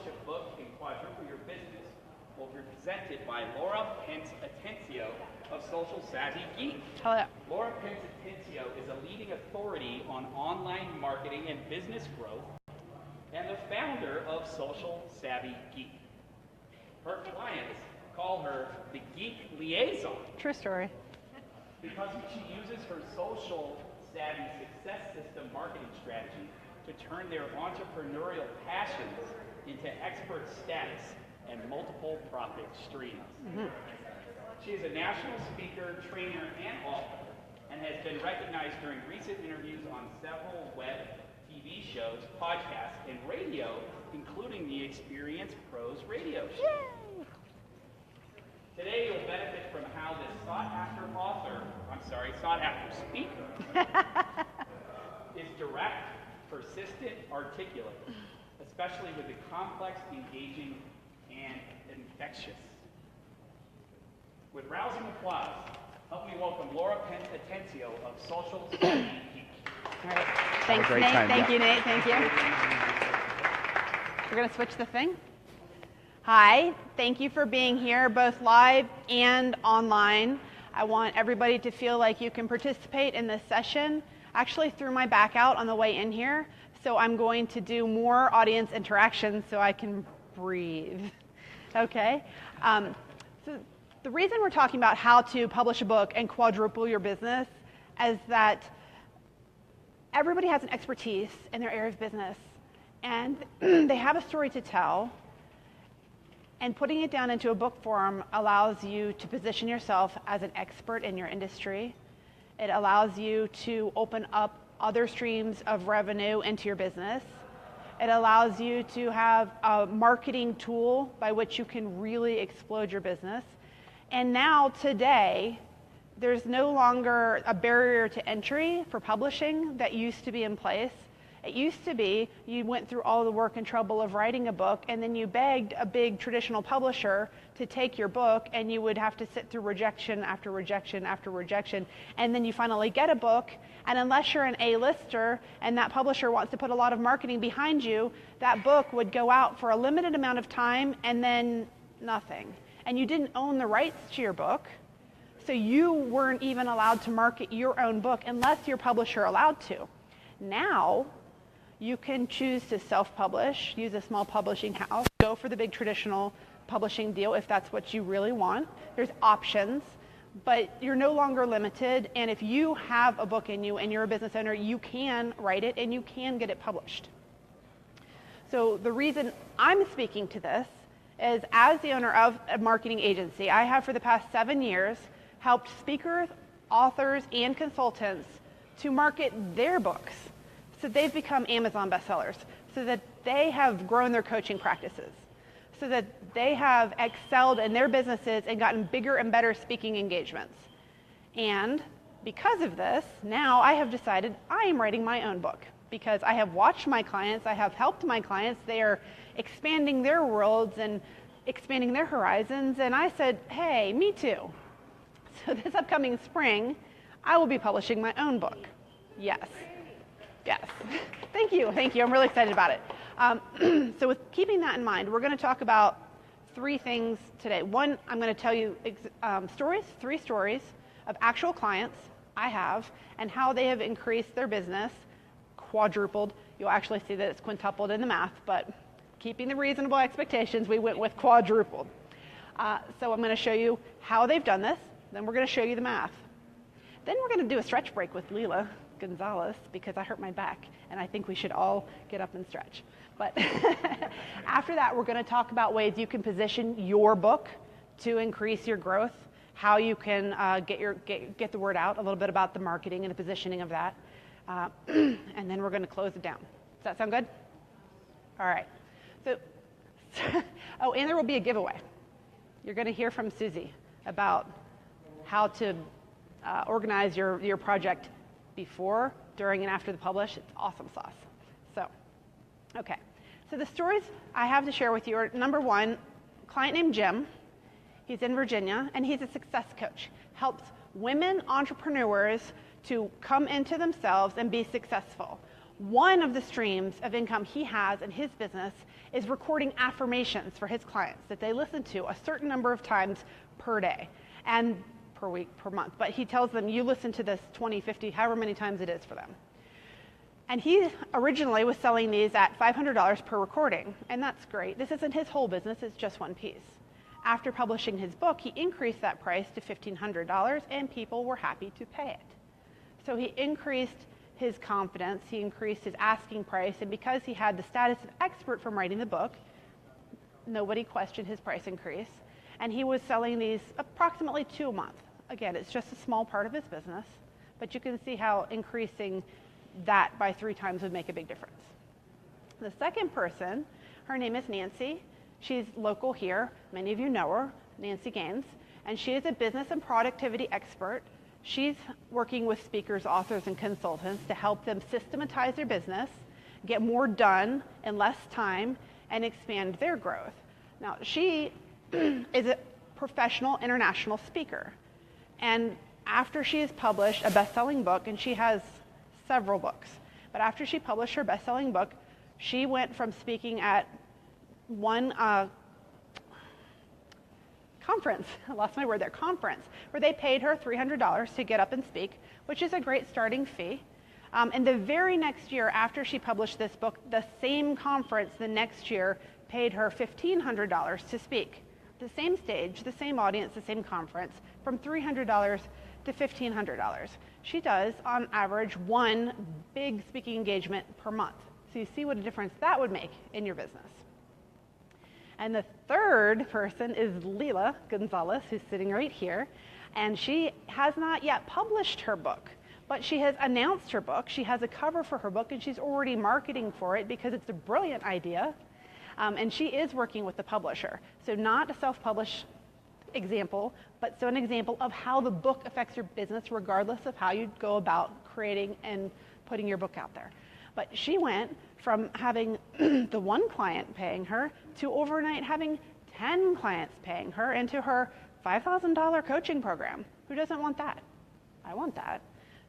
a book and quadruple your business will be presented by Laura Pence Atencio of Social Savvy Geek. Hello. Laura Pence Atencio is a leading authority on online marketing and business growth and the founder of Social Savvy Geek. Her clients call her the Geek Liaison. True story. Because she uses her social savvy success system marketing strategy to turn their entrepreneurial passions into expert status and multiple profit streams. Mm-hmm. She is a national speaker, trainer, and author, and has been recognized during recent interviews on several web, TV shows, podcasts, and radio, including the Experience Pros radio show. Yay! Today you'll benefit from how this sought-after speaker is direct, persistent, articulate, especially with the complex, engaging, and infectious. With rousing applause, help me welcome Laura Pence Atencio of Social Savvy Geek. All right. Thanks, Nate. Thank you, Nate. Thank you. We're going to switch the thing. Hi. Thank you for being here, both live and online. I want everybody to feel like you can participate in this session. I actually threw my back out on the way in here, so I'm going to do more audience interaction so I can breathe. Okay? So the reason we're talking about how to publish a book and quadruple your business is that everybody has an expertise in their area of business, and they have a story to tell, and putting it down into a book form allows you to position yourself as an expert in your industry. It allows you to open up other streams of revenue into your business. It allows you to have a marketing tool by which you can really explode your business. And now, today, there's no longer a barrier to entry for publishing that used to be in place. It used to be you went through all the work and trouble of writing a book, and then you begged a big traditional publisher to take your book, and you would have to sit through rejection after rejection after rejection, and then you finally get a book, and unless you're an A-lister and that publisher wants to put a lot of marketing behind you, that book would go out for a limited amount of time and then nothing. And you didn't own the rights to your book, so you weren't even allowed to market your own book unless your publisher allowed to. Now, you can choose to self-publish, use a small publishing house, go for the big traditional publishing deal if that's what you really want. There's options, but you're no longer limited, and if you have a book in you and you're a business owner, you can write it and you can get it published. So the reason I'm speaking to this is, as the owner of a marketing agency, I have for the past 7 years helped speakers, authors, and consultants to market their books. So they've become Amazon bestsellers, so that they have grown their coaching practices, so that they have excelled in their businesses and gotten bigger and better speaking engagements. And because of this, now I have decided I am writing my own book, because I have watched my clients, I have helped my clients, they are expanding their worlds and expanding their horizons, and I said, hey, me too. So this upcoming spring, I will be publishing my own book. Yes. Yes. Thank you. Thank you. I'm really excited about it. So with keeping that in mind, we're going to talk about 3 things today. One, I'm going to tell you 3 stories of actual clients I have and how they have increased their business, quadrupled. You'll actually see that it's quintupled in the math, but keeping the reasonable expectations, we went with quadrupled. So I'm going to show you how they've done this. Then we're going to show you the math. Then we're going to do a stretch break with Leila Gonzalez, because I hurt my back and I think we should all get up and stretch. But after that, we're going to talk about ways you can position your book to increase your growth, how you can get the word out, a little bit about the marketing and the positioning of that, and then we're going to close it down. Does that sound good? All right. So, oh, and there will be a giveaway. You're going to hear from Susie about how to organize your project before, during, and after the publish. It's awesome sauce. So, okay. So the stories I have to share with you are, number 1, a client named Jim. He's in Virginia, and he's a success coach. Helps women entrepreneurs to come into themselves and be successful. One of the streams of income he has in his business is recording affirmations for his clients that they listen to a certain number of times per day and per week, per month. But he tells them, you listen to this 20, 50, however many times it is for them. And he originally was selling these at $500 per recording, and that's great. This isn't his whole business, it's just one piece. After publishing his book, he increased that price to $1,500, and people were happy to pay it. So he increased his confidence, he increased his asking price, and because he had the status of expert from writing the book, nobody questioned his price increase. And he was selling these approximately 2 a month. Again, it's just a small part of his business, but you can see how increasing that by 3 times would make a big difference. The second person, her name is Nancy. She's local here. Many of you know her, Nancy Gaines, and she is a business and productivity expert. She's working with speakers, authors, and consultants to help them systematize their business, get more done in less time, and expand their growth. Now, she is a professional international speaker, and after she has published a best-selling book, and she has several books, but after she published her best-selling book, she went from speaking at one conference, I lost my word there, conference, where they paid her $300 to get up and speak, which is a great starting fee. And the very next year after she published this book, the same conference the next year paid her $1,500 to speak. The same stage, the same audience, the same conference, from $300 to $1,500. She does, on average, 1 big speaking engagement per month. So you see what a difference that would make in your business. And the third person is Leila Gonzalez, who's sitting right here. And she has not yet published her book, but she has announced her book. She has a cover for her book, and she's already marketing for it because it's a brilliant idea. And she is working with the publisher. So not a self-published example, but so an example of how the book affects your business regardless of how you go about creating and putting your book out there. But she went from having the 1 client paying her to overnight having 10 clients paying her into her $5,000 coaching program. Who doesn't want that? I want that.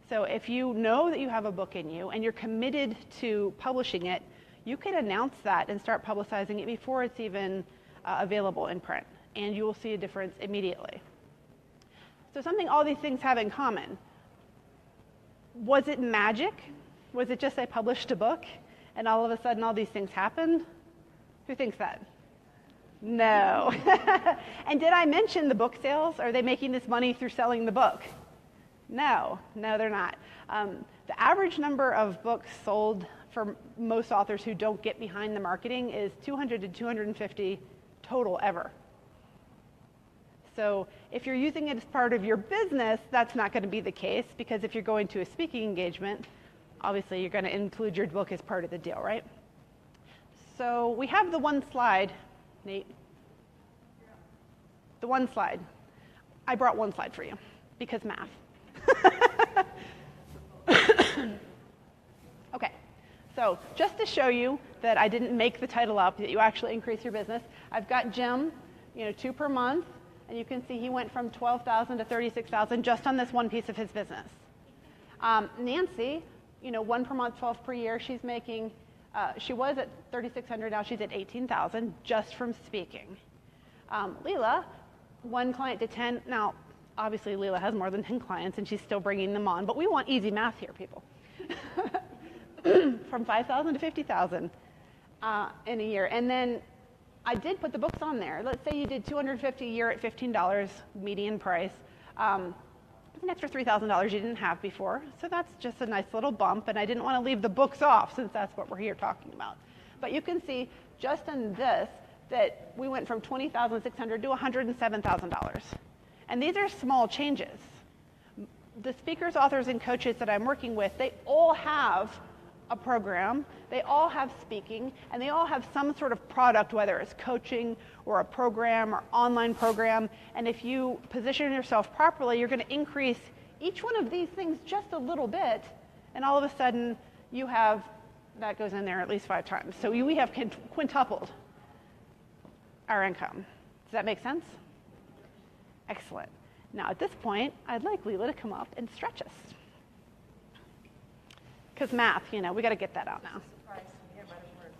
So if you know that you have a book in you and you're committed to publishing it, you can announce that and start publicizing it before it's even available in print, and you will see a difference immediately. So something all these things have in common. Was it magic? Was it just I published a book and all of a sudden all these things happened? Who thinks that? No. And did I mention the book sales? Are they making this money through selling the book? No, they're not. The average number of books sold for most authors who don't get behind the marketing is 200 to 250 total ever. So if you're using it as part of your business, that's not going to be the case, because if you're going to a speaking engagement, obviously you're going to include your book as part of the deal, right? So we have the one slide, Nate. The one slide. I brought one slide for you, because math. Okay, so just to show you that I didn't make the title up, that you actually increase your business, I've got Jim, 2 per month, and you can see he went from $12,000 to $36,000 just on this one piece of his business. Nancy, 1 per month, 12 per year, she's making, she was at $3,600, now she's at $18,000 just from speaking. Leila, 1 client to 10, now obviously Leila has more than 10 clients and she's still bringing them on, but we want easy math here, people. From $5,000 to $50,000 in a year. And then I did put the books on there. Let's say you did $250 a year at $15 median price. It's an extra $3,000 you didn't have before, so that's just a nice little bump, and I didn't want to leave the books off since that's what we're here talking about. But you can see just in this that we went from $20,600 to $107,000. And these are small changes. The speakers, authors, and coaches that I'm working with, they all have a program, they all have speaking, and they all have some sort of product, whether it's coaching or a program or online program. And if you position yourself properly, you're going to increase each one of these things just a little bit, and all of a sudden you have, that goes in there at least 5 times. So we have quintupled our income. Does that make sense? Excellent. Now at this point, I'd like Leila to come up and stretch us. Because math, we got to get that out now.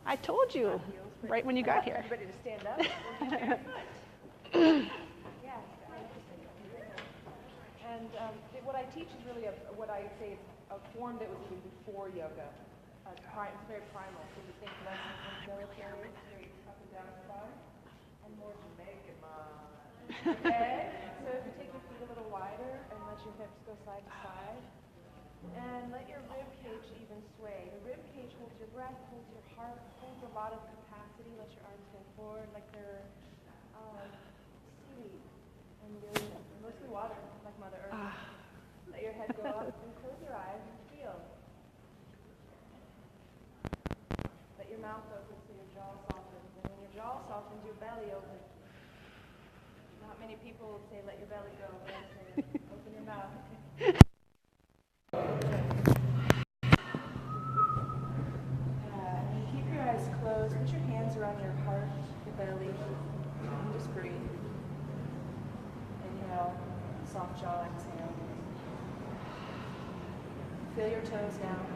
I told you right when you got here. Everybody to stand up. And what I teach is really what I say is a form that was even before yoga. It's very primal. So you think less in military, very up and down spine, and more Jamaican mind. Okay? So if you take your feet a little wider and let your hips go side to side, and let your rib cage even sway. The rib cage holds your breath, holds your heart, holds a lot of capacity. Let your arms go forward like they're seaweed and really mostly water, like Mother Earth. Let your head go up and close your eyes and feel. Let your mouth open so your jaw softens. And when your jaw softens, your belly opens. Not many people will say let your belly go, but I say open your mouth. Keep your eyes closed. Put your hands around your heart, your belly, and just breathe. Inhale, soft jaw, exhale. Feel your toes down.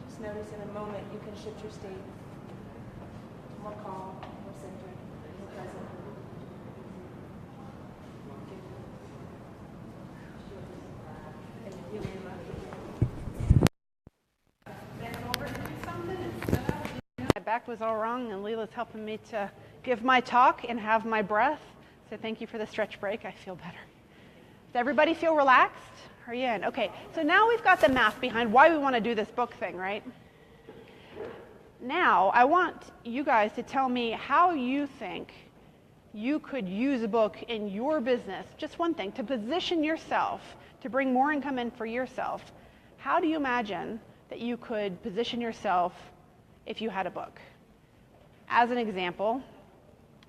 Just notice in a moment you can shift your state. More calm, more centered, more present. My back was all wrong, and Leela's helping me to give my talk and have my breath. So thank you for the stretch break. I feel better. Does everybody feel relaxed? Are you in? Okay, so now we've got the math behind why we want to do this book thing, right? Now, I want you guys to tell me how you think you could use a book in your business, just one thing, to position yourself, to bring more income in for yourself. How do you imagine that you could position yourself if you had a book? As an example,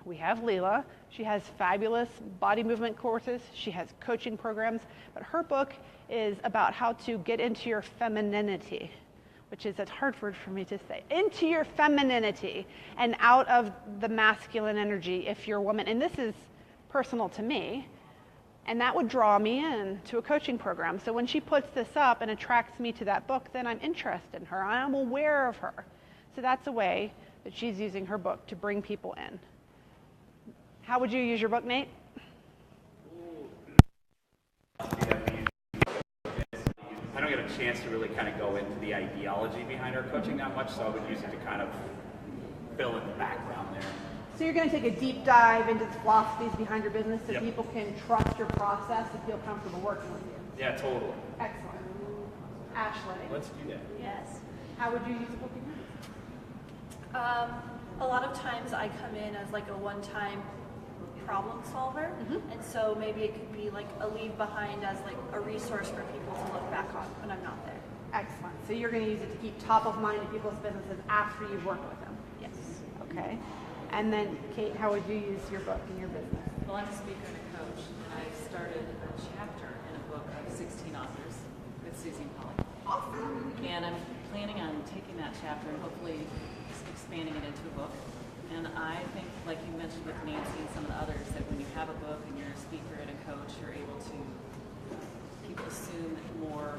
we have Leela. She has fabulous body movement courses. She has coaching programs, but her book is about how to get into your femininity, which is a hard word for me to say, into your femininity and out of the masculine energy if you're a woman. And this is personal to me, and that would draw me in to a coaching program. So when she puts this up and attracts me to that book, then I'm interested in her. I'm aware of her. So that's a way that she's using her book to bring people in. How would you use your book, Nate? I don't get a chance to really kind of go into the ideology behind our coaching that much, so I would use it to kind of fill in the background there. So you're going to take a deep dive into the philosophies behind your business so Yep. people can trust your process and feel comfortable working with you. Yeah, totally. Excellent. Ashley, Let's do that. Yes. how would you use a book in yours? A lot of times I come in as like a one-time problem solver, and so maybe it could be like a leave behind as like a resource for people to look back on when I'm not there. Excellent. So you're going to use it to keep top of mind in people's businesses after you've worked with them. Yes. Okay. And then, Kate, how would you use your book in your business? Well, I'm a speaker and a coach, and I started a chapter in a book of 16 authors with Susie Polly. Awesome. And I'm planning on taking that chapter and hopefully expanding it into a book. And I think, like you mentioned with Nancy and some of the others, that when you have a book and you're a speaker and a coach, you're able to, people assume more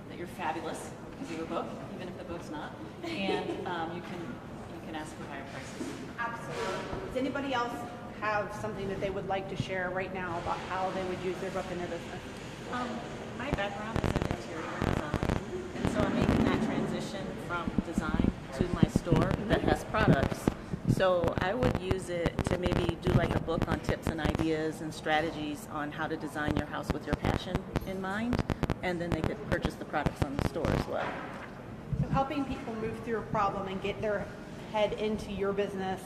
that you're fabulous because you have a book, even if the book's not. And you can ask for higher prices. Absolutely. Does anybody else have something that they would like to share right now about how they would use their book in their business? My background is in interior design, and so I'm making that transition from design to my store that has products. So I would use it to maybe do like a book on tips and ideas and strategies on how to design your house with your passion in mind, and then they could purchase the products on the store as well. So helping people move through a problem and get their head into your business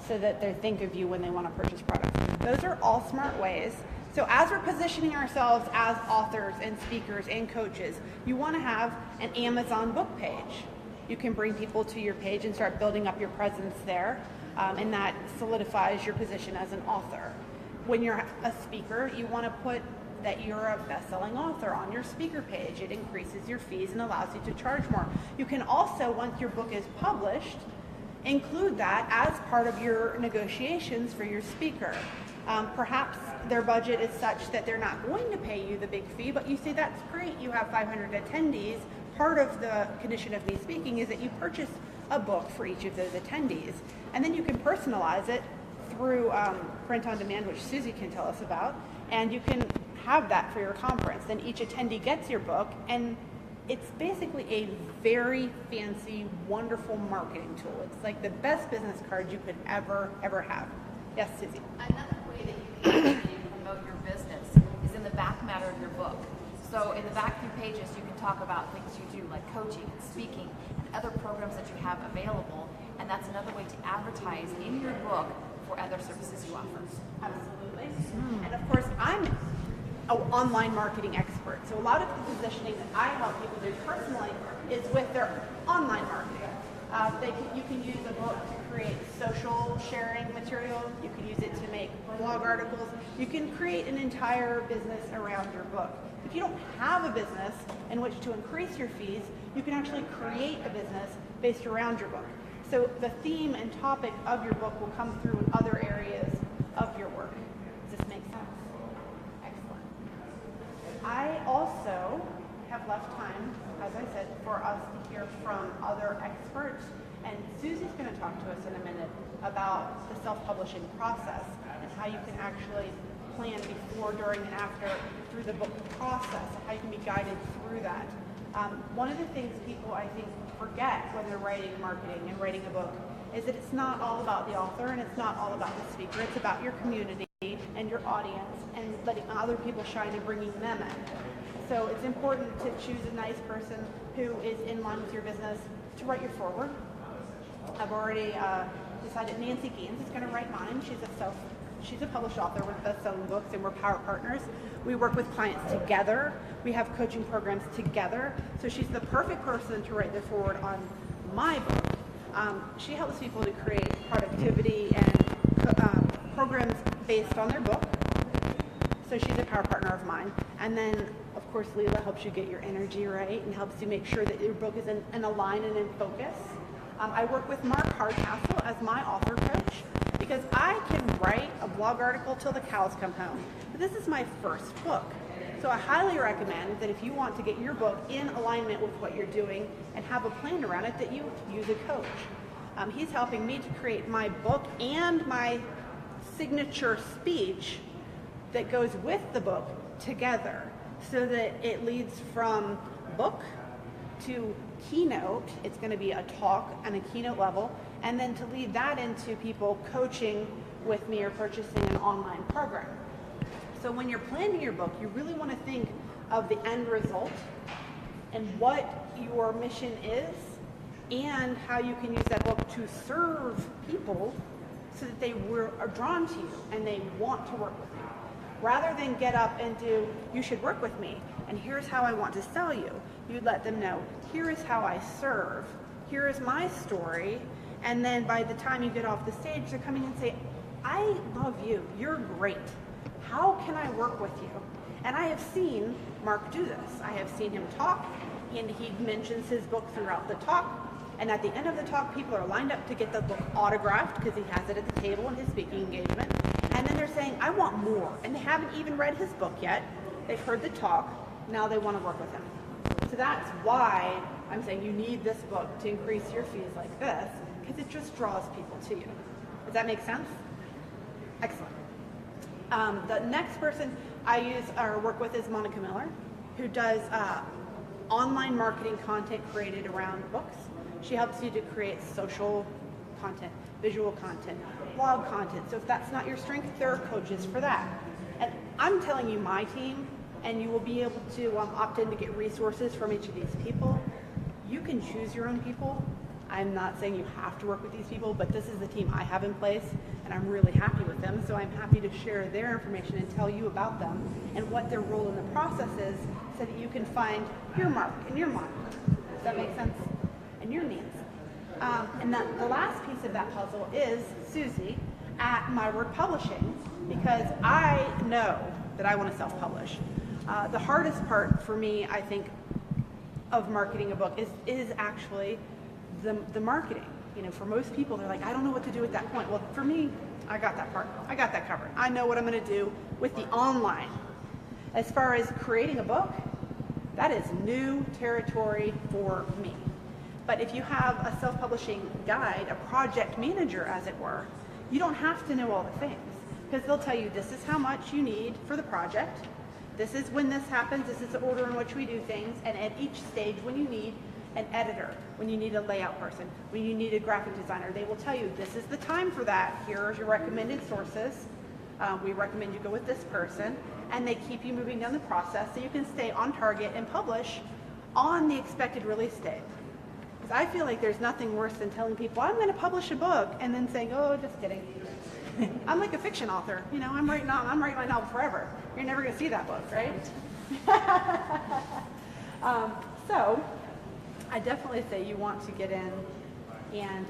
so that they think of you when they want to purchase products. Those are all smart ways. So as we're positioning ourselves as authors and speakers and coaches, you want to have an Amazon book page. You can bring people to your page and start building up your presence there, and that solidifies your position as an author. When you're a speaker, you want to put that you're a best-selling author on your speaker page. It increases your fees and allows you to charge more. You can also, once your book is published, include that as part of your negotiations for your speaker. Perhaps their budget is such that they're not going to pay you the big fee, but you say, that's great, you have 500 attendees. Part of the condition of me speaking is that you purchase a book for each of those attendees, and then you can personalize it through print on demand, which Susie can tell us about, and you can have that for your conference. Then each attendee gets your book, and it's basically a very fancy, wonderful marketing tool. It's like the best business card you could ever have. Yes, Susie? Another way that you can promote your business is in the back matter of your book. So in the back few pages, you can talk about things you do, like coaching and speaking and other programs that you have available, and that's another way to advertise in your book for other services you offer. Absolutely. And of course, I'm an online marketing expert. So a lot of the positioning that I help people do personally is with their online marketing. You can use a book to create social sharing material. You can use it to make blog articles. You can create an entire business around your book. If you don't have a business in which to increase your fees, you can actually create a business based around your book. So the theme and topic of your book will come through in other areas of your work. Does this make sense? Excellent. I also have left time, as I said, for us to hear from other experts. And Susie's going to talk to us in a minute about the self-publishing process and how you can actually plan before, during, and after through the book process, how you can be guided through that. One of the things people, I think, forget when they're writing marketing and writing a book is that it's not all about the author and it's not all about the speaker. It's about your community and your audience and letting other people shine and bringing them in. So it's important to choose a nice person who is in line with your business to write your foreword. I've already decided Nancy Gaines is going to write mine. She's a published author with best-selling books, and we're power partners. We work with clients together. We have coaching programs together. So she's the perfect person to write the foreword on my book. She helps people to create productivity and programs based on their book. So she's a power partner of mine. And then, of course, Leela helps you get your energy right and helps you make sure that your book is in a line and in focus. I work with Mark Hardcastle as my author coach because I can write a blog article till the cows come home. But this is my first book. So I highly recommend that if you want to get your book in alignment with what you're doing and have a plan around it, that you use a coach. He's helping me to create my book and my signature speech that goes with the book together so that it leads from book to keynote. It's going to be a talk on a keynote level, and then to lead that into people coaching with me or purchasing an online program. So when you're planning your book, you really want to think of the end result and what your mission is and how you can use that book to serve people so that they are drawn to you and they want to work with you. Rather than get up and do, you should work with me, and here's how I want to sell you. You let them know, here is how I serve, here is my story, and then by the time you get off the stage, they're coming and say, I love you, you're great. How can I work with you? And I have seen Mark do this. I have seen him talk, and he mentions his book throughout the talk, and at the end of the talk, people are lined up to get the book autographed because he has it at the table in his speaking engagement. And then they're saying, I want more. And they haven't even read his book yet. They've heard the talk. Now they want to work with him. So that's why I'm saying you need this book to increase your fees like this, because it just draws people to you. Does that make sense? Excellent. The next person I use or work with is Monica Miller, who does online marketing content created around books. She helps you to create social content, visual content, blog content. So if that's not your strength, there are coaches for that. And I'm telling you my team, and you will be able to opt in to get resources from each of these people. You can choose your own people. I'm not saying you have to work with these people, but this is the team I have in place, and I'm really happy with them. So I'm happy to share their information and tell you about them and what their role in the process is so that you can find your mark and your mark. Does that make sense? And your needs. And the last piece of that puzzle is Susie at My Word Publishing, because I know that I want to self-publish. The hardest part for me, I think, of marketing a book is actually the marketing. You know, for most people, they're like, I don't know what to do at that point. Well, for me, I got that part. I got that covered. I know what I'm going to do with the online. As far as creating a book, that is new territory for me. But if you have a self-publishing guide, a project manager as it were, you don't have to know all the things, because they'll tell you this is how much you need for the project, this is when this happens, this is the order in which we do things, and at each stage when you need an editor, when you need a layout person, when you need a graphic designer, they will tell you this is the time for that, here are your recommended sources, we recommend you go with this person, and they keep you moving down the process so you can stay on target and publish on the expected release date. Because I feel like there's nothing worse than telling people, I'm going to publish a book, and then saying, oh, just kidding. I'm like a fiction author. You know, I'm writing my novel forever. You're never going to see that book, right? So I definitely say you want to get in and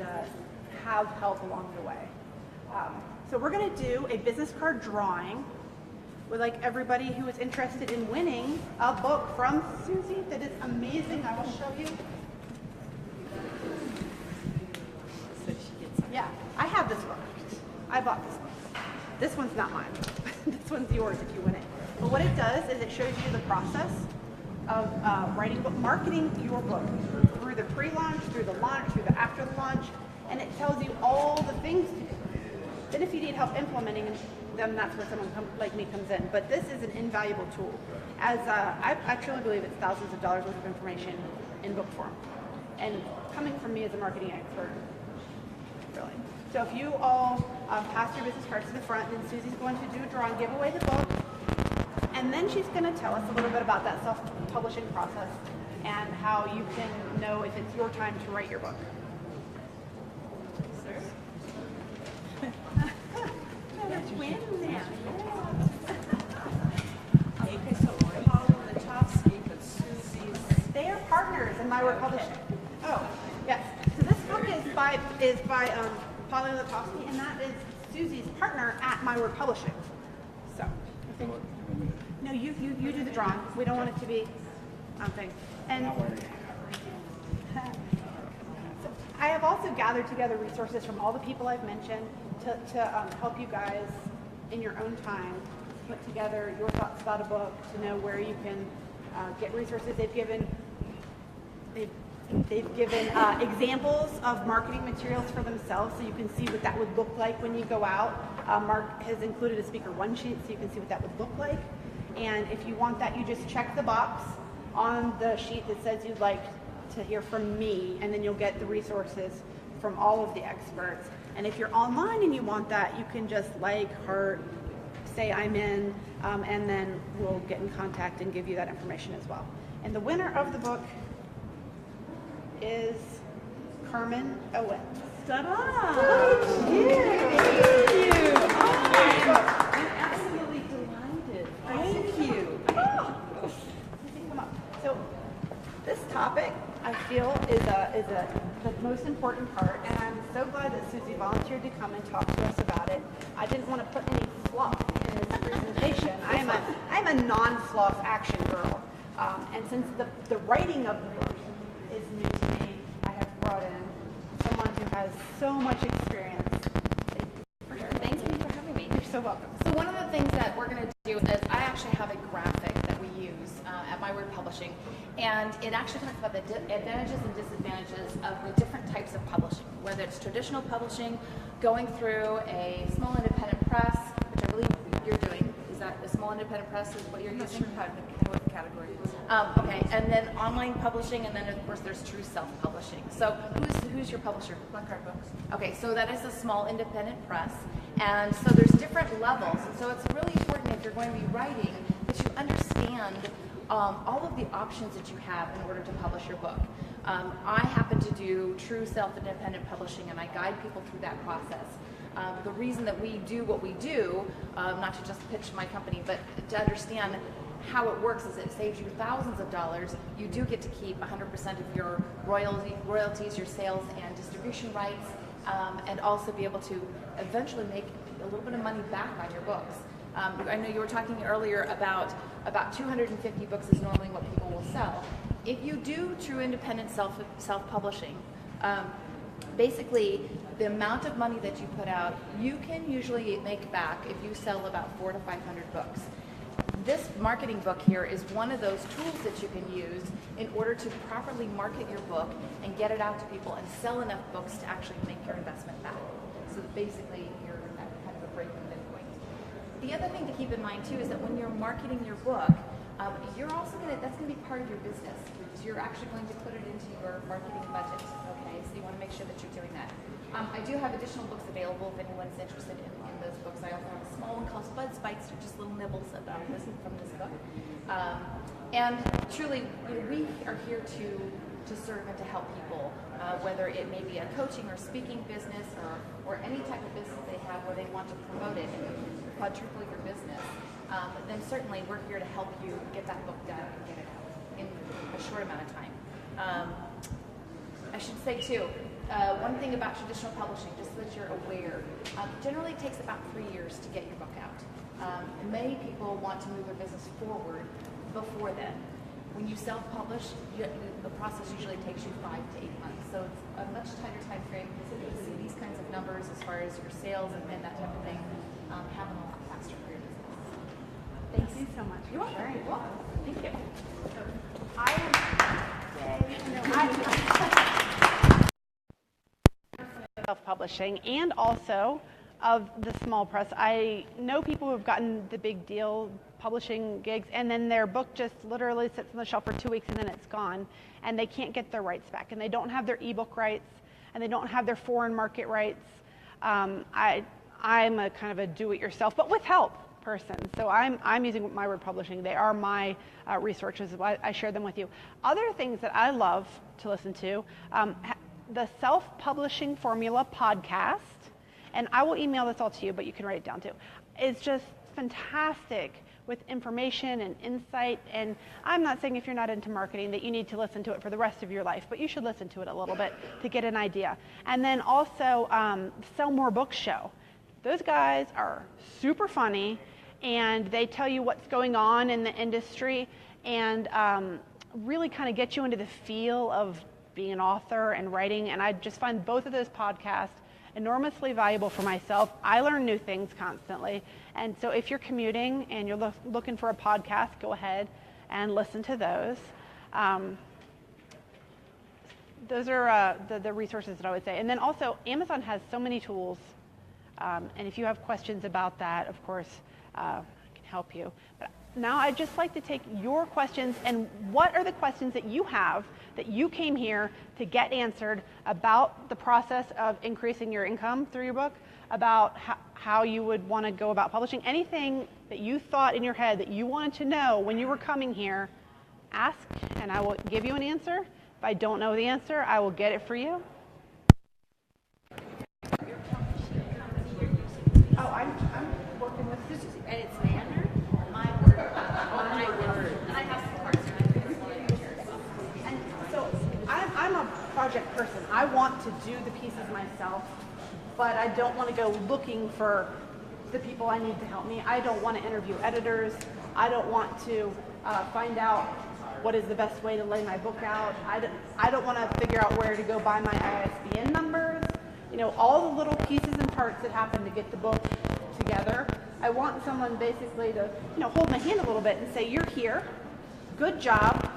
have help along the way. So we're going to do a business card drawing with like everybody who is interested in winning a book from Susie that is amazing. I will show you. Yeah, I have this book. I bought this book. This one's not mine. This one's yours if you win it. But what it does is it shows you the process of writing book, marketing your book through the pre-launch, through the launch, through the after the launch, and it tells you all the things to do. Then if you need help implementing them, that's where someone like me comes in. But this is an invaluable tool. As I truly believe it's thousands of dollars worth of information in book form. And coming from me as a marketing expert, really. So if you all pass your business cards to the front, then Susie's going to do a draw and give away the book. And then she's going to tell us a little bit about that self-publishing process and how you can know if it's your time to write your book. Okay, so Paula Latofsky, but Susie's. They are partners in My Word Publishing. Oh, yes. So this book is by Paula Latofsky, and that is Susie's partner at My Word Publishing. So, I think. No, you do the drawing. We don't want it to be thing. And so I have also gathered together resources from all the people I've mentioned to help you guys in your own time put together your thoughts about a book, to know where you can get resources. They've given examples of marketing materials for themselves, so you can see what that would look like when you go out. Mark has included a speaker one sheet, so you can see what that would look like. And if you want that, you just check the box on the sheet that says you'd like to hear from me, and then you'll get the resources from all of the experts. And if you're online and you want that, you can just like, heart, say I'm in, and then we'll get in contact and give you that information as well. And the winner of the book is Carmen Owens. Ta-da! Thank you. I'm absolutely delighted. Thank you. Come up. So this topic, I feel, is the most important part, and I'm so glad that Susie volunteered to come and talk to us about it. I didn't want to put any fluff in this presentation. I'm a non-fluff action girl, and since the writing of the book is new to me, I have brought in someone who has so much experience. Thank you for having me. You're so welcome. So one of the things that we're going to do is I actually have a graphic that we use at My Word Publishing, and it actually talks about the advantages and disadvantages of the different types of publishing, whether it's traditional publishing, going through a small independent press, which I believe you're doing. Is that a small independent press is what you're using? What the category is. Okay, and then online publishing, and then of course there's true self-publishing. So who's your publisher? Black Card Books. Okay, so that is a small independent press, and so there's different levels, and so it's really important if you're going to be writing that you understand all of the options that you have in order to publish your book. I happen to do true self-independent publishing, and I guide people through that process. The reason that we do what we do, not to just pitch my company, but to understand how it works is it saves you thousands of dollars. You do get to keep 100% of your royalties, your sales and distribution rights, and also be able to eventually make a little bit of money back on your books. I know you were talking earlier about 250 books is normally what people will sell. If you do true independent self-publishing, basically the amount of money that you put out, you can usually make back if you sell about 400 to 500 books. This marketing book here is one of those tools that you can use in order to properly market your book and get it out to people and sell enough books to actually make your investment back. So basically, you're at kind of a break-even point. The other thing to keep in mind too is that when you're marketing your book, you're also that's gonna be part of your business. So you're actually going to put it into your marketing budget. Okay, so you want to make sure that you're doing that. I do have additional books available if anyone's interested in those books. I also have a small one called Bud Spikes, or just little nibbles about this from this book. And truly, we are here to serve and to help people, whether it may be a coaching or speaking business or any type of business they have where they want to promote it and quadruple your business. Then certainly we're here to help you get that book done and get it out in a short amount of time. I should say too, one thing about traditional publishing, just so that you're aware, generally it takes about 3 years to get your book out. Many people want to move their business forward before then. When you self-publish, the process usually takes you 5 to 8 months. So it's a much tighter time frame. So you see these kinds of numbers as far as your sales and that type of thing happen a lot faster for your business. Thank you so much. You're welcome. You're welcome. Thank you. Self-publishing and also of the small press. I know people who've gotten the big deal publishing gigs and then their book just literally sits on the shelf for 2 weeks and then it's gone and they can't get their rights back and they don't have their ebook rights and they don't have their foreign market rights. I'm a kind of a do-it-yourself, but with help person. So I'm using My Word Publishing. They are my resources. I share them with you. Other things that I love to listen to, the Self-Publishing Formula podcast, and I will email this all to you, but you can write it down too. It's just fantastic with information and insight, and I'm not saying if you're not into marketing that you need to listen to it for the rest of your life, but you should listen to it a little bit to get an idea. And then also Sell More Books Show. Those guys are super funny, and they tell you what's going on in the industry and really kind of get you into the feel of being an author and writing, and I just find both of those podcasts enormously valuable for myself. I learn new things constantly, and so if you're commuting and you're looking for a podcast, go ahead and listen to those. Those are the resources that I would say. And then also, Amazon has so many tools, and if you have questions about that, of course, I can help you. But now I'd just like to take your questions, and what are the questions that you have that you came here to get answered about the process of increasing your income through your book, about how you would want to go about publishing, anything that you thought in your head that you wanted to know when you were coming here, ask, and I will give you an answer. If I don't know the answer, I will get it for you. Oh, I'm working with this, and it's Manner. My Word. My Word. And I have some parts and so I'm a project person. I want to do the pieces myself, but I don't want to go looking for the people I need to help me. I don't want to interview editors. I don't want to find out what is the best way to lay my book out. I don't want to figure out where to go buy my ISBN numbers. You know, all the little pieces and parts that happen to get the book together. I want someone basically to, hold my hand a little bit and say, you're here, good job,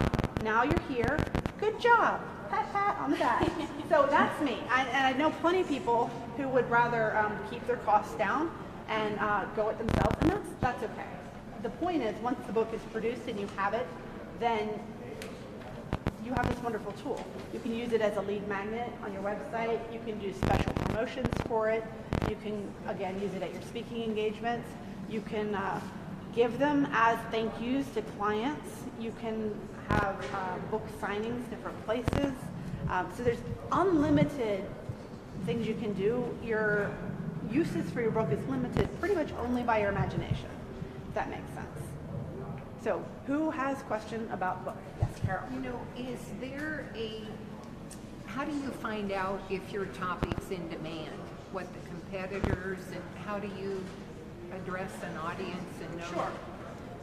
now you're here, good job, pat, pat on the back. So that's me. And I know plenty of people who would rather keep their costs down and go it themselves, and that's okay. The point is, once the book is produced and you have it, then you have this wonderful tool. You can use it as a lead magnet on your website. You can do special promotions for it. You can, again, use it at your speaking engagements. You can give them as thank yous to clients. You can have book signings different places. So there's unlimited things you can do. Your uses for your book is limited pretty much only by your imagination, if that makes sense. So who has a question about books? Yes, Carol. Is there how do you find out if your topic's in demand? What the competitors, and how do you address an audience and know? Sure.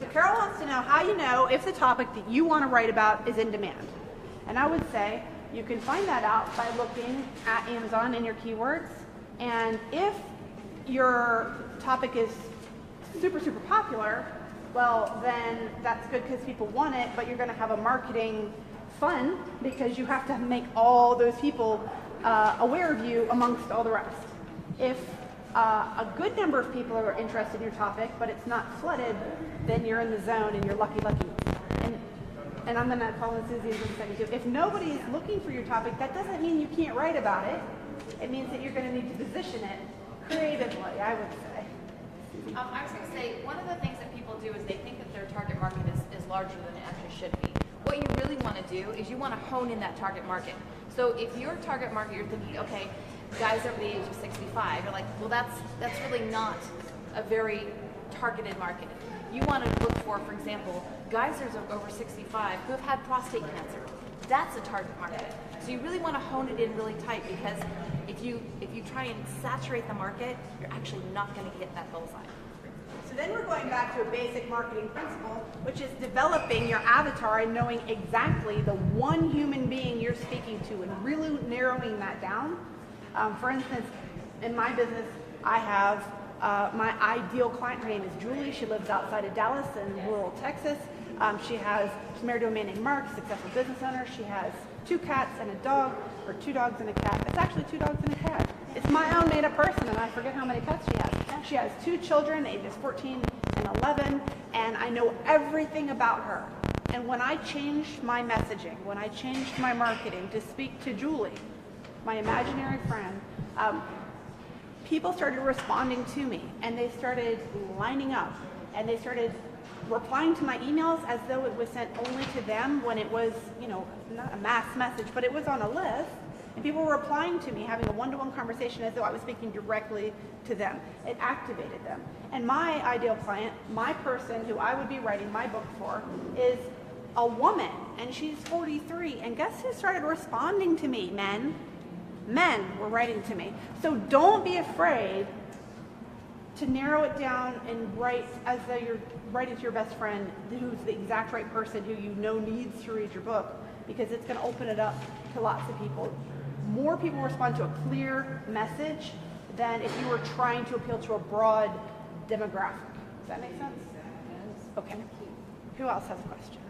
So Carol wants to know how you know if the topic that you want to write about is in demand. And I would say you can find that out by looking at Amazon in your keywords And if your topic is super, super popular, well, then that's good because people want it, but you're going to have a marketing fun because you have to make all those people aware of you amongst all the rest. If a good number of people are interested in your topic, but it's not flooded, then you're in the zone and you're lucky. And I'm going to call in Susie in just a second too. If nobody's looking for your topic, that doesn't mean you can't write about it. It means that you're going to need to position it creatively, I would say. I was going to say, one of the things that people do is they think that their target market is larger than it actually should be. What you really want to do is you want to hone in that target market. So if your target market, you're thinking, okay, guys over the age of 65, you're like, well, that's really not a very targeted market. You want to look for example, guys that are over 65 who have had prostate cancer. That's a target market. So you really want to hone it in really tight because if you try and saturate the market, you're actually not going to hit that bullseye. So then we're going back to a basic marketing principle, which is developing your avatar and knowing exactly the one human being you're speaking to and really narrowing that down. For instance, in my business, I have my ideal client. Her name is Julie. She lives outside of Dallas in rural Texas. She's married to a man named Mark, successful business owner. She has 2 cats and a dog, or 2 dogs and a cat. It's actually 2 dogs and a cat. It's my own made-up person, and I forget how many cats she has. She has 2 children, ages 14 and 11, and I know everything about her. And when I changed my messaging, when I changed my marketing to speak to Julie, my imaginary friend, people started responding to me, and they started lining up, and they started replying to my emails as though it was sent only to them when it was, not a mass message, but it was on a list. And people were replying to me, having a one-to-one conversation as though I was speaking directly to them. It activated them. And my ideal client, my person who I would be writing my book for, is a woman, and she's 43. And guess who started responding to me? Men. Men were writing to me. So don't be afraid to narrow it down and write as though you're writing to your best friend who's the exact right person who you know needs to read your book, because it's going to open it up to lots of people. More people respond to a clear message than if you were trying to appeal to a broad demographic. Does that make sense? Okay. Who else has a question?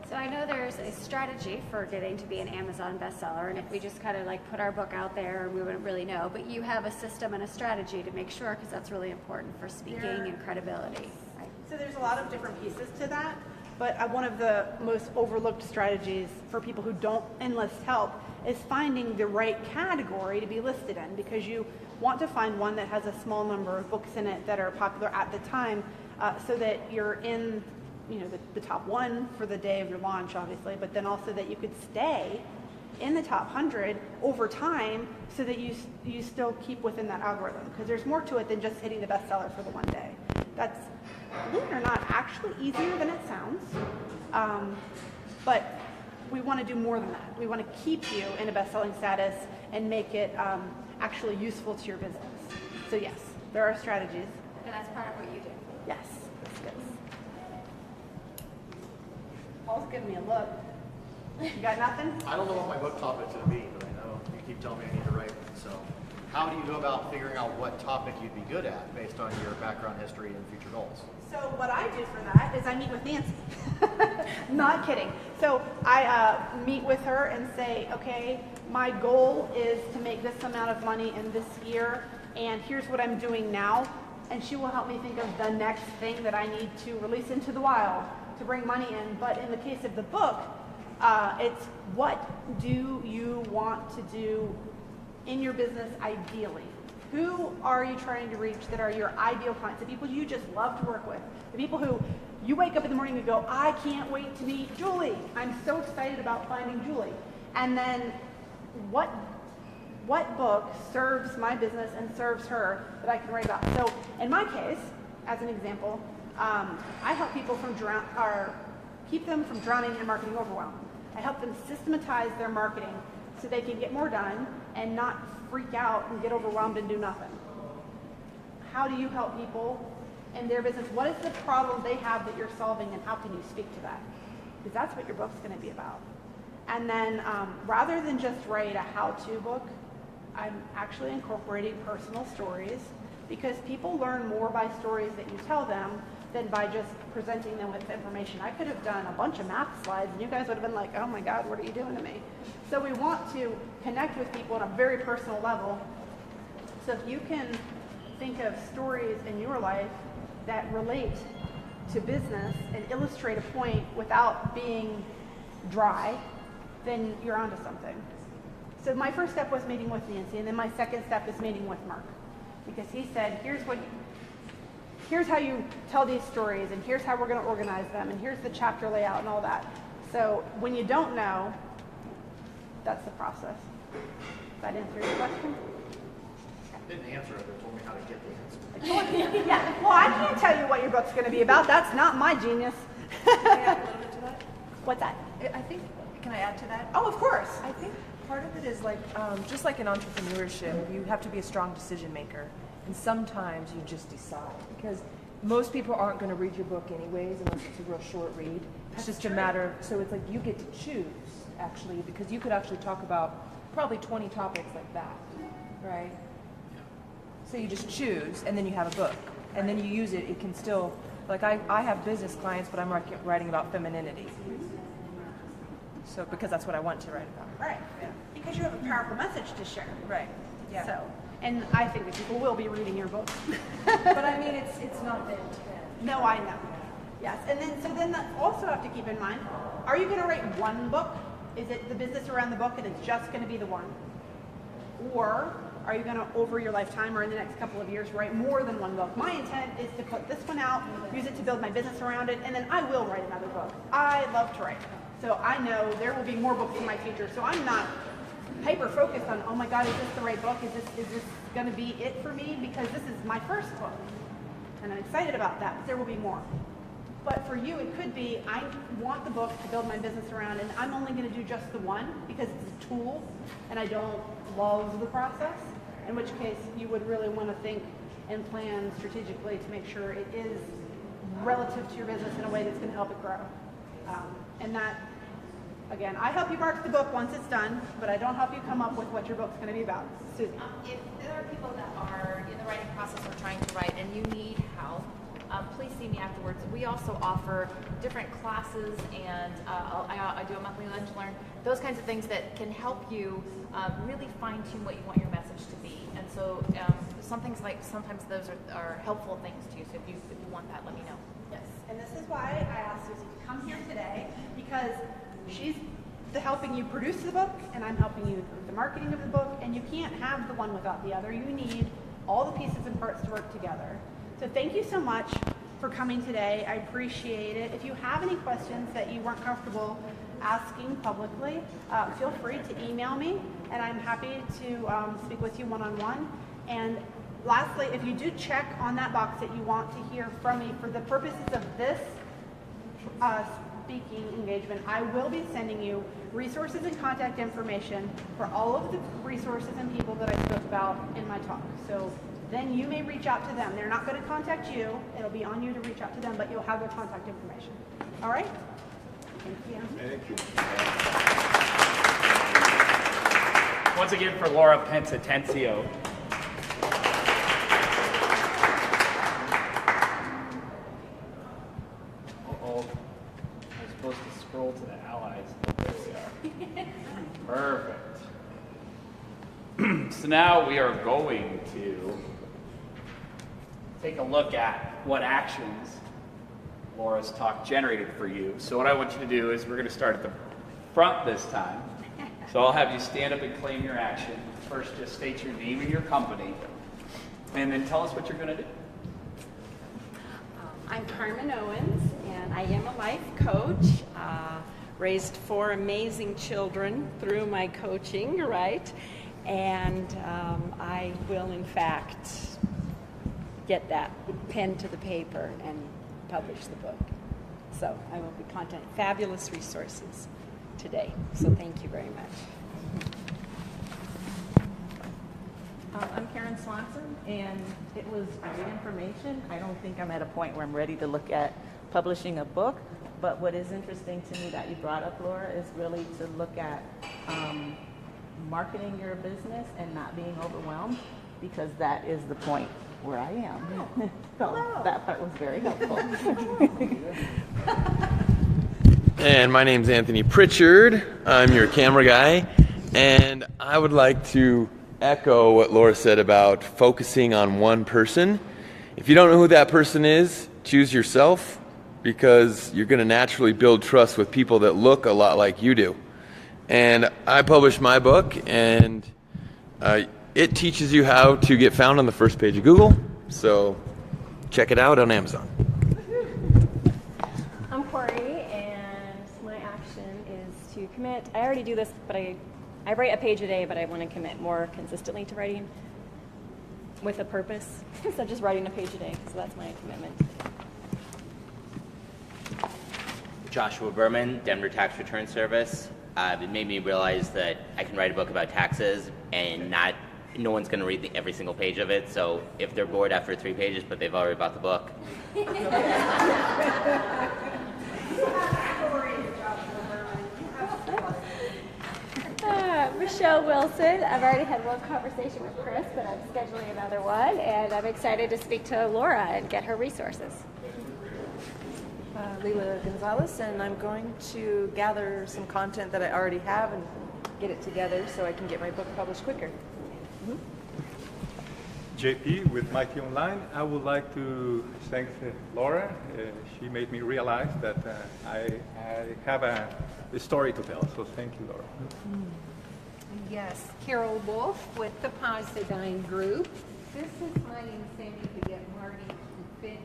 So I know there's a strategy for getting to be an Amazon bestseller, and if we just kind of like put our book out there, we wouldn't really know. But you have a system and a strategy to make sure, because that's really important for speaking and credibility. Right? So there's a lot of different pieces to that, but one of the most overlooked strategies for people who don't enlist help is finding the right category to be listed in, because you want to find one that has a small number of books in it that are popular at the time, so that you're in the top 1 for the day of your launch, obviously, but then also that you could stay in the top 100 over time so that you still keep within that algorithm, because there's more to it than just hitting the bestseller for the one day. That's, believe it or not, actually easier than it sounds, but we want to do more than that. We want to keep you in a best-selling status and make it actually useful to your business. So yes, there are strategies. And that's part of what you do. Yes, that's good. Paul's giving me a look. You got nothing? I don't know what my book topic's going to be, but I know you keep telling me I need to write one. So how do you go about figuring out what topic you'd be good at based on your background history and future goals? So what I do for that is I meet with Nancy. Not kidding. So I meet with her and say, okay, my goal is to make this amount of money in this year, and here's what I'm doing now. And she will help me think of the next thing that I need to release into the wild to bring money in. But in the case of the book, it's what do you want to do in your business ideally? Who are you trying to reach that are your ideal clients, the people you just love to work with, the people who you wake up in the morning and go, I can't wait to meet Julie. I'm so excited about finding Julie. And then what book serves my business and serves her that I can write about? So in my case, as an example, I help people keep them from drowning in marketing overwhelm. I help them systematize their marketing so they can get more done and not freak out and get overwhelmed and do nothing. How do you help people in their business? What is the problem they have that you're solving, and how can you speak to that? Because that's what your book's going to be about. And then rather than just write a how-to book, I'm actually incorporating personal stories, because people learn more by stories that you tell them than by just presenting them with information. I could have done a bunch of math slides and you guys would have been like, oh my God, what are you doing to me? So we want to connect with people on a very personal level. So if you can think of stories in your life that relate to business and illustrate a point without being dry, then you're onto something. So my first step was meeting with Nancy, and then my second step is meeting with Mark, because he said, here's how you tell these stories, and here's how we're going to organize them, and here's the chapter layout and all that. So when you don't know, that's the process. Does that answer your question? Didn't answer it, but told me how to get the answer. Yeah. Well, I can't tell you what your book's going to be about. That's not my genius. Can I add a little bit to that? What's that? I think, can I add to that? Oh, of course. I think part of it is like, just like in entrepreneurship, you have to be a strong decision maker. And sometimes you just decide, because most people aren't going to read your book anyways, unless it's a real short read. It's just a matter of, so it's like you get to choose, actually, because you could actually talk about probably 20 topics like that, right? So you just choose, and then you have a book. And then you use it, it can still, like I have business clients, but I'm writing about femininity. So, because that's what I want to write about. Right. Yeah. Because you have a powerful message to share. Right. Yeah. So, and I think that people will be reading your book. But I mean, it's not the intent. No, I know. Yes. And then also have to keep in mind, are you going to write one book? Is it the business around the book and it's just going to be the one? Or are you going to, over your lifetime or in the next couple of years, write more than one book? My intent is to put this one out, use it to build my business around it, and then I will write another book. I love to write. So I know there will be more books in my future. So I'm not hyper focused on, oh my God, is this the right book? Is this going to be it for me? Because this is my first book. And I'm excited about that, but there will be more. But for you, it could be, I want the book to build my business around, and I'm only going to do just the one because it's a tool, and I don't love the process, in which case you would really want to think and plan strategically to make sure it is relative to your business in a way that's going to help it grow. And that, again, I help you mark the book once it's done, but I don't help you come up with what your book's going to be about. Susie. If there are people that are in the writing process or trying to write and you need help, please see me afterwards. We also offer different classes, and I do a monthly lunch learn, those kinds of things that can help you really fine-tune what you want your message to be. And so some things like, sometimes those are helpful things to you, so if you want that, let me know. Yes, and this is why I asked Susie to come here today, because she's helping you produce the book, and I'm helping you with the marketing of the book, and you can't have the one without the other. You need all the pieces and parts to work together. So thank you so much for coming today. I appreciate it. If you have any questions that you weren't comfortable asking publicly, feel free to email me, and I'm happy to speak with you one-on-one. And lastly, if you do check on that box that you want to hear from me for the purposes of this speaking engagement, I will be sending you resources and contact information for all of the resources and people that I spoke about in my talk. So then you may reach out to them. They're not going to contact you. It'll be on you to reach out to them, but you'll have their contact information. All right? Thank you. Thank you. Once again for Laura Pence Atencio. Uh-oh. I'm supposed to scroll to the allies. There we are. Perfect. So now we are going to take a look at what actions Laura's talk generated for you. So what I want you to do is we're going to start at the front this time. So I'll have you stand up and claim your action. First, just state your name and your company, and then tell us what you're going to do. I'm Carmen Owens, and I am a life coach. Raised 4 amazing children through my coaching, right? And I will, in fact, get that pen to the paper and publish the book. So I will be contacting fabulous resources today. So thank you very much. I'm Karen in Swanson, and it was great information. I don't think I'm at a point where I'm ready to look at publishing a book, but what is interesting to me that you brought up, Laura, is really to look at marketing your business and not being overwhelmed, because that is the point where I am. So that part was very helpful. And my name's Anthony Pritchard. I'm your camera guy, and I would like to echo what Laura said about focusing on one person. If you don't know who that person is, choose yourself, because you're going to naturally build trust with people that look a lot like you do. And I published my book, and it teaches you how to get found on the first page of Google. So check it out on Amazon. I'm Corey, and my action is to commit. I already do this, but I write a page a day, but I want to commit more consistently to writing with a purpose instead of just writing a page a day. So that's my commitment. Joshua Berman, Denver Tax Return Service. It made me realize that I can write a book about taxes and no one's going to read every single page of it. So if they're bored after 3 pages, but they've already bought the book. Michelle Wilson. I've already had one conversation with Chris, but I'm scheduling another one, and I'm excited to speak to Laura and get her resources. Leila Gonzalez, and I'm going to gather some content that I already have and get it together so I can get my book published quicker. JP with Mighty Online. I would like to thank Laura. She made me realize that I have a story to tell, so thank you, Laura. Yes, Carol Wolf with the Posidine Group. This is my incentive to get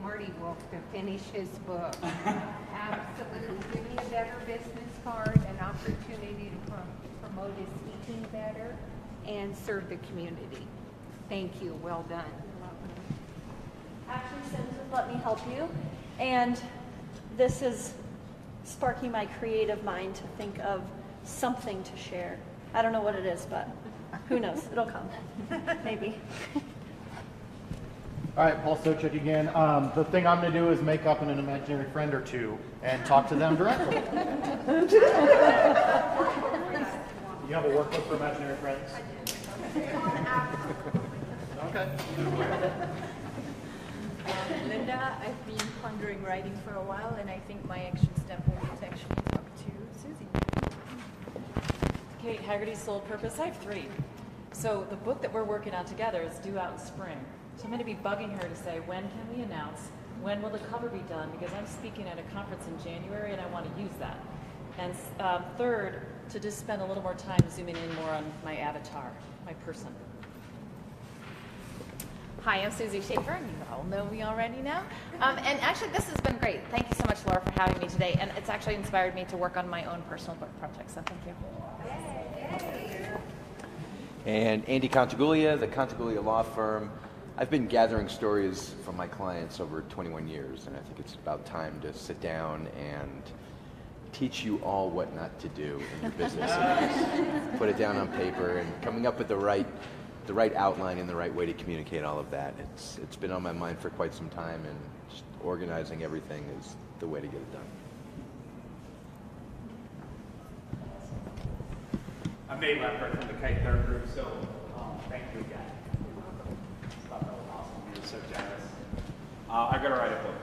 Marty Wolf to finish his book. Absolutely. Give me a better business card, an opportunity to promote his speaking better, and serve the community. Thank you. Well done. Action Sims would let me help you, and this is sparking my creative mind to think of something to share. I don't know what it is, but who knows? It'll come. Maybe. All right, Paul Sochik again. The thing I'm going to do is make up an imaginary friend or two and talk to them directly. You have a workbook for imaginary friends? Okay. Linda, I've been pondering writing for a while, and I think my action step will be to actually talk to Susie. Kate Haggerty's sole purpose, I have 3. So the book that we're working on together is due out in spring. So I'm going to be bugging her to say, when can we announce? When will the cover be done? Because I'm speaking at a conference in January, and I want to use that. And third, to just spend a little more time zooming in more on my avatar, my person. Hi, I'm Susie Schaefer, and you all know me already now. And actually, this has been great. Thank you so much, Laura, for having me today. And it's actually inspired me to work on my own personal book project, so thank you. And Andy Contaguglia, the Contaguglia Law Firm. I've been gathering stories from my clients over 21 years, and I think it's about time to sit down and teach you all what not to do in your business. Put it down on paper, and coming up with the right outline and the right way to communicate all of that. It's been on my mind for quite some time, and just organizing everything is the way to get it done. I'm Nate Leffert from the Kite Third Group, so thank you again. I thought that was awesome. You were so generous. I got to write a book.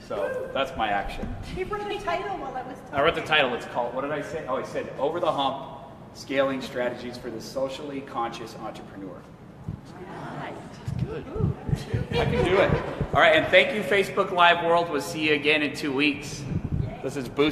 So that's my action. You wrote the title while I was talking. I wrote the title. It's called, what did I say? Oh, I said Over the Hump, Scaling Strategies for the Socially Conscious Entrepreneur. Good. I can do it. All right, and thank you, Facebook Live World. We'll see you again in 2 weeks. This is Boost.